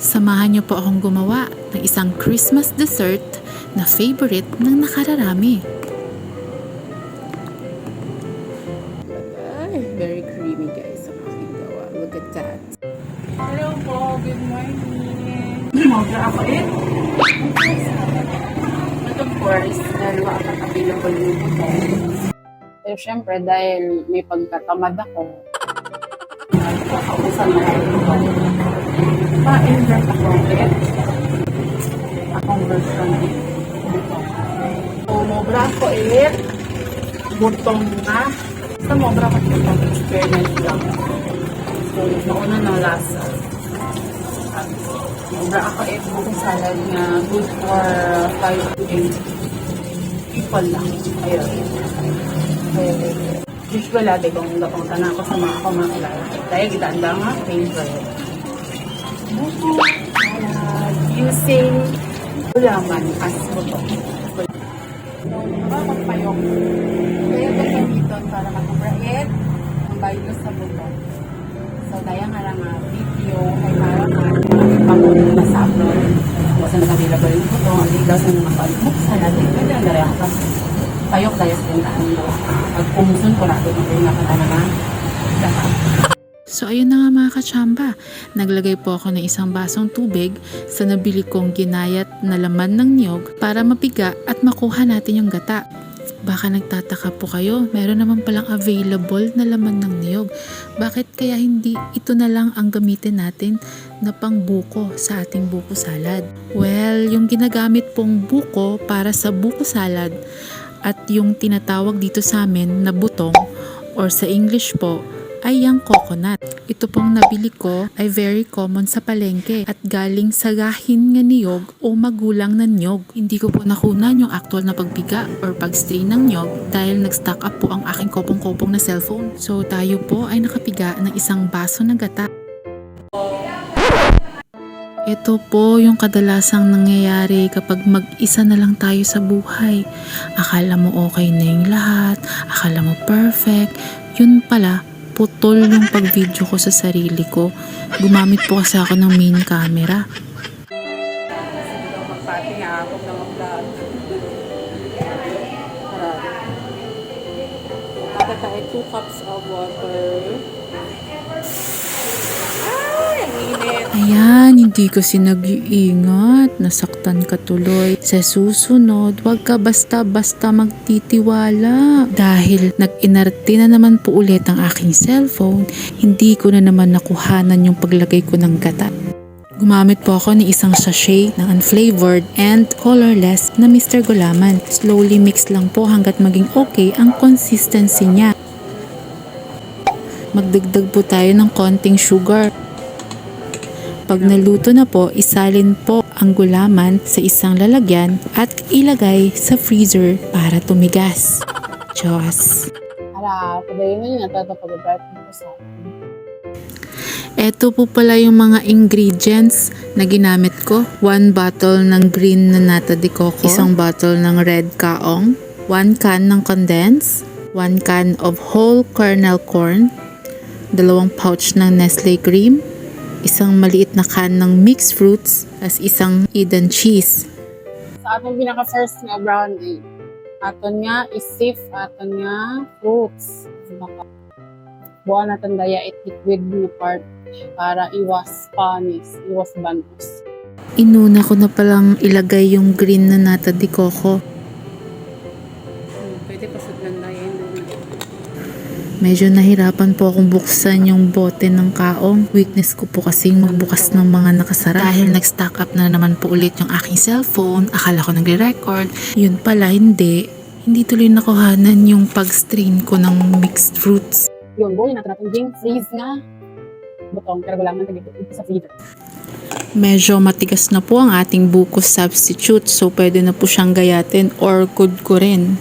Samahan niyo po akong gumawa ng isang Christmas dessert na favorite ng nakararami. Ay, very creamy guys ang aking gawa. Look at that. Hello po, good morning. Mag-order ako But of course, dalawa ang available yung butong. Pero syempre, dahil may pagkatamad ako, nagkakausan na ito. Pa-invert ako akong version butong. So, mobra ako butong na. Basta mobra ko butong experiment lang. So, mauna ng lasa. Mobra ako butong salad na good for 5 to 8 people lang. Ayun. Usual ate kong lapunta na ako sa mga kumakilala. Dahil gitanda nga, favorite. Using gulaman as butong. So, nakakapayok. Kaya ito gamiton para makabrahit ang baylo sa butong. So, daya nga lang video ay para pag-ulit na sa upload. Kasi nag-available yung butong. Ang ligaw sa mga pag-buksan natin. Pwede ang daya ka. Payok daya sa tintaan mo. Pag kumusun ko natin ang pinakatala na dapat. So ayun na nga mga kachamba, naglagay po ako ng isang basong tubig sa nabili kong ginayat na laman ng niyog para mapiga at makuha natin yung gata. Baka nagtataka po kayo, meron naman palang available na laman ng niyog. Bakit kaya hindi ito na lang ang gamitin natin na pangbuko sa ating buko salad? Well, yung ginagamit pong buko para sa buko salad at yung tinatawag dito sa amin na butong or sa English po ay yung coconut. Ito pong nabili ko ay very common sa palengke at galing sa gahin nga niyog o magulang na niyog. Hindi ko po nakunan yung actual na pagbiga or pag-strain ng niyog dahil nag-stock up po ang aking kopong-kopong na cellphone. So tayo po ay nakapiga ng isang baso ng gata. Ito po yung kadalasang nangyayari kapag mag-isa na lang tayo sa buhay. Akala mo okay na yung lahat, akala mo perfect, yun pala, putol yung pag-video ko sa sarili ko. Gumamit po kasi ako ng main camera. Magpati nga ako ng vlog. Marami tayo 2 cups of water. Ay, ang init. Ayan, hindi kasi nag-iingat. Nasaktan ka tuloy. Sa susunod, huwag ka basta-basta magtitiwala. Dahil nag-inarte na naman po ulit ang aking cellphone, hindi ko na naman nakuhanan yung paglagay ko ng gata. Gumamit po ako ng isang sachet ng unflavored and colorless na Mr. Gulaman. Slowly mix lang po hanggat maging okay ang consistency niya. Magdagdag po tayo ng konting sugar. Pag naluto na po, isalin po ang gulaman sa isang lalagyan at ilagay sa freezer para tumigas. Diyos! Para, padayon na yun, natatapag-abrat mo sa Ito po pala yung mga ingredients na ginamit ko. 1 bottle ng green na nata de coco, isang bottle ng red kaong, 1 can ng condensed, 1 can of whole kernel corn, 2 pouch ng Nestle cream, isang maliit na can ng mixed fruits, as isang Eden cheese. Sa atong pinaka-first nga brown egg, aton nga isif, aton nga fruits. Buwan natin daya it liquid na part para iwas panis, iwas bantos. Inuna ko na palang ilagay yung green na nata de coco. Pwede pasudlan daya yun. Medyo nahirapan po akong buksan yung bote ng kaong. Weakness ko po kasing magbukas ng mga nakasara. Dahil nag-stock up na naman po ulit yung aking cellphone, akala ko nagre-record. Yun pala, hindi. Hindi tuloy nakuhanan yung pag-strain ko ng mixed fruits. Yun, boy, natin yung freeze nga. Butong, pero wala man ito sa freezer. Medyo matigas na po ang ating buko substitute, so pwede na po siyang gayatin or kudkurin.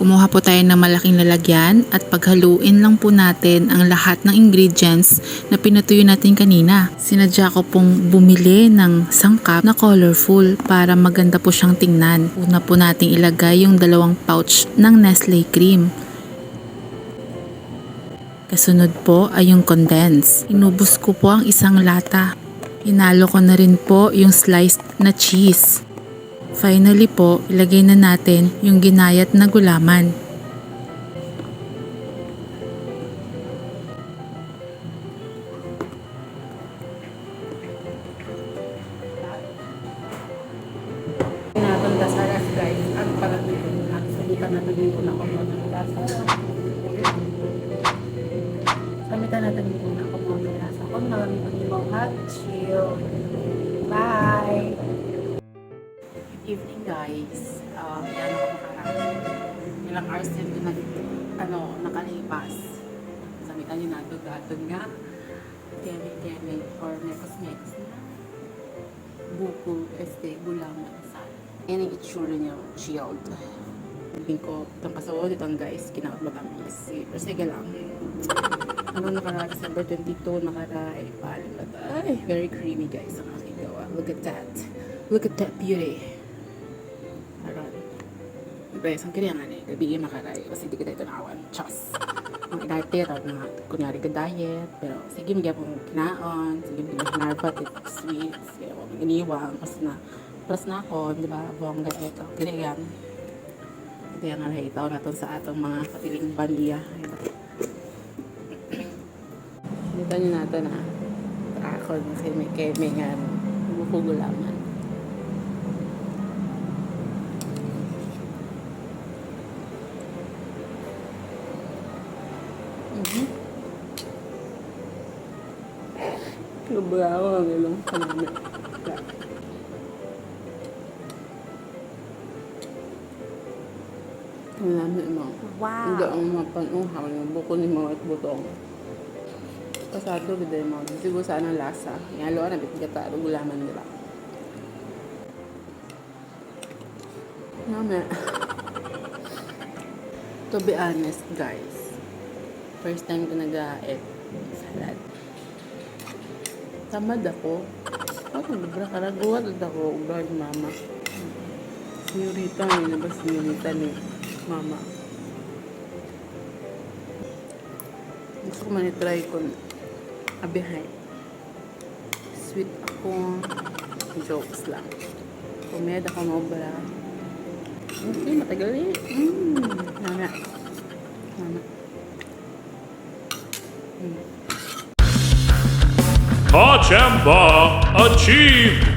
Kumuha po tayo ng malaking lalagyan at paghaluin lang po natin ang lahat ng ingredients na pinatuyo natin kanina. Sinadya ko pong bumili ng sangkap na colorful para maganda po siyang tingnan. Una po nating ilagay yung 2 pouch ng Nestle cream. Kasunod po ay yung condense. Inubos ko po ang isang lata. Hinalo ko na rin po yung sliced na cheese. Finally po, ilagay na natin yung ginayat na gulaman. Natin dasaras guys. At para dito na. Samitan natin dito na kung ano dasaras. Samitan natin dito na kung ano dasaras. Kung marami pa yung hot chill. Bye! Evening guys. Yan ako makarami. Ilang hours din ko nakalipas. Samitan yung natog-atog nga. Tiyan or mekos-mekos na. Buko, gulaman. Yan ang itsura niya, chilled. Sabihin ko, itong kasawa ditong guys, kinaot matamis. Pero sige lang. Ano nakaray, December 22, nakaray, palim. Ay, very creamy guys ang aking gawa. Look at that. Look at that beauty. Aron. Guys, ang kanya nga gabi yung makaray. Kasi di ka tayo tanawan. Chos. Ang inarte, tawag na kunyari ka diet. Pero sige, magiging pong kinaon. Sige, magiging hinarbat, sweets. Kaya huwag iniwang. Kasi na, plus na ako, di ba? Buwang ganito. Ganyan. Ito yung itaw na to sa atong mga katiling bandiya. Dito nyo nato na ako kasi may keme nga bukugulaman. Lubrawa ang ilong kanina. Malaman mo. Wow. Hindi ang mga panuhaw yung buko ni mga butong. Pasado gede mo. Siguro saan ang lasa. Yung alo na bitigyan ka. Gulaman nila. Mama. To be honest guys. First time ko nag-aet salad. Tamad ako. Ako nabra karaguat ako. Ugad mama. Senyorita ni nabas senyorita ni mama. Gusto ko man i-try kung abihay. Sweet ako. Jokes lang. Kumeda ka mo ba? Okay, matagal eh. Mama. Mama. Kachamba achieved!